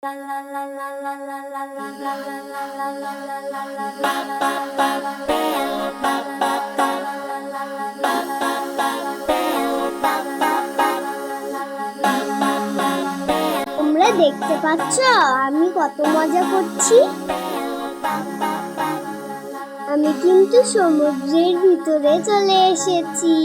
তোমরা দেখতে পাচ্ছ আমি কত মজা করছি। আমি কিন্তু সমুদ্রের ভিতরে চলে এসেছি।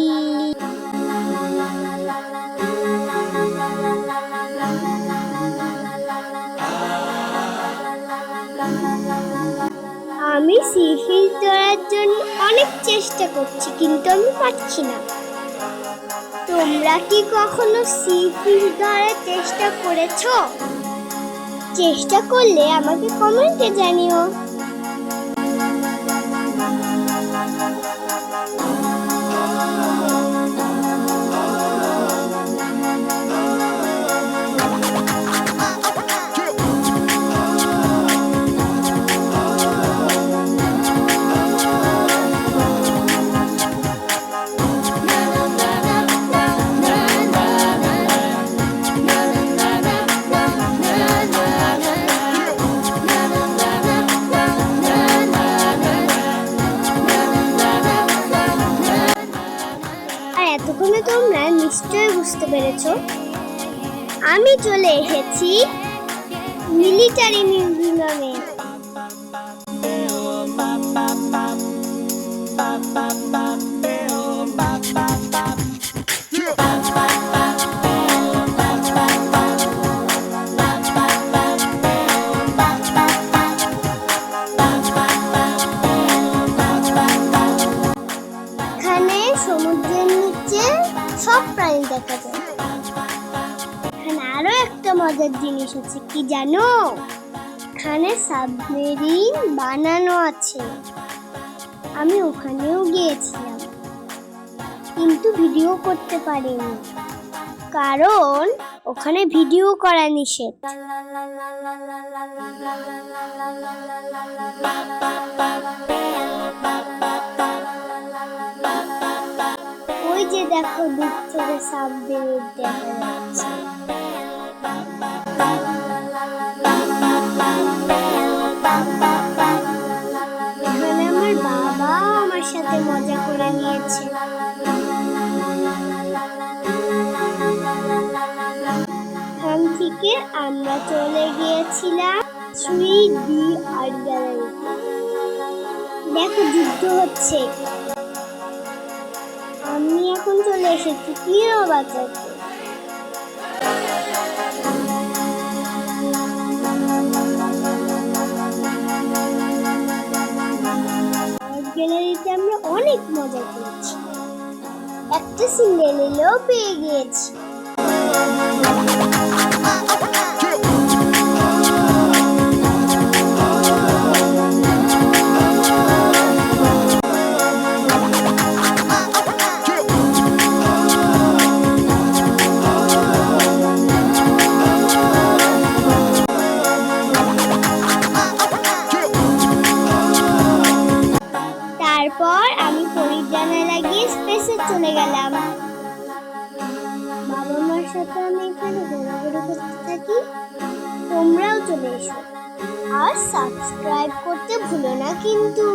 আমি সি ফিশ ধরার জন্য অনেক চেষ্টা করছি, কিন্তু আমি পাচ্ছি না। তোমরা কি কখনো সি ফিশ ধরার চেষ্টা করেছো? চেষ্টা করলে আমাকে কমেন্টে জানিও। এতক্ষণে তোমরা নিশ্চয়ই বুঝতে পেরেছো আমি চলে এসেছি মিলিটারি মিউজিয়ামে। সমুদ্রের নিচে সব প্রাণী দেখা যায়। এখানে আরো একটা মজার জিনিস আছে, কি জানো? এখানে সাবমেরিন বানানো আছে। আমি ওখানেও গিয়েছিলাম, কিন্তু ভিডিও করতে পারিনি, কারণ ওখানে ভিডিও করা নিষেধ। ওই যে দেখো, দূর থেকে সাবমেরিন দেখা যাচ্ছে। এখানে আমার বাবা আমার সাথে মজা করে নিয়েছে। এখান থেকে আমরা চলে গিয়েছিলাম 3D আর্ট গ্যালারি। দেখো, যুদ্ধ হচ্ছে। আমি এখন চলে এসেছি টিয়া বাজাতে। আর্ট গ্যালারিতে আমরা অনেক মজা করেছি, একটা সিন্ডারেলাও পেয়ে গিয়েছি। তারপর আমি পরিজানা লাগিয়ে স্পেসে চলে গেলাম। বাবা মার সাথে আমি এখানে ঘোরাঘুরি করতে থাকি। তোমরাও চলে এসো, আর সাবস্ক্রাইব করতে ভুলো না কিন্তু।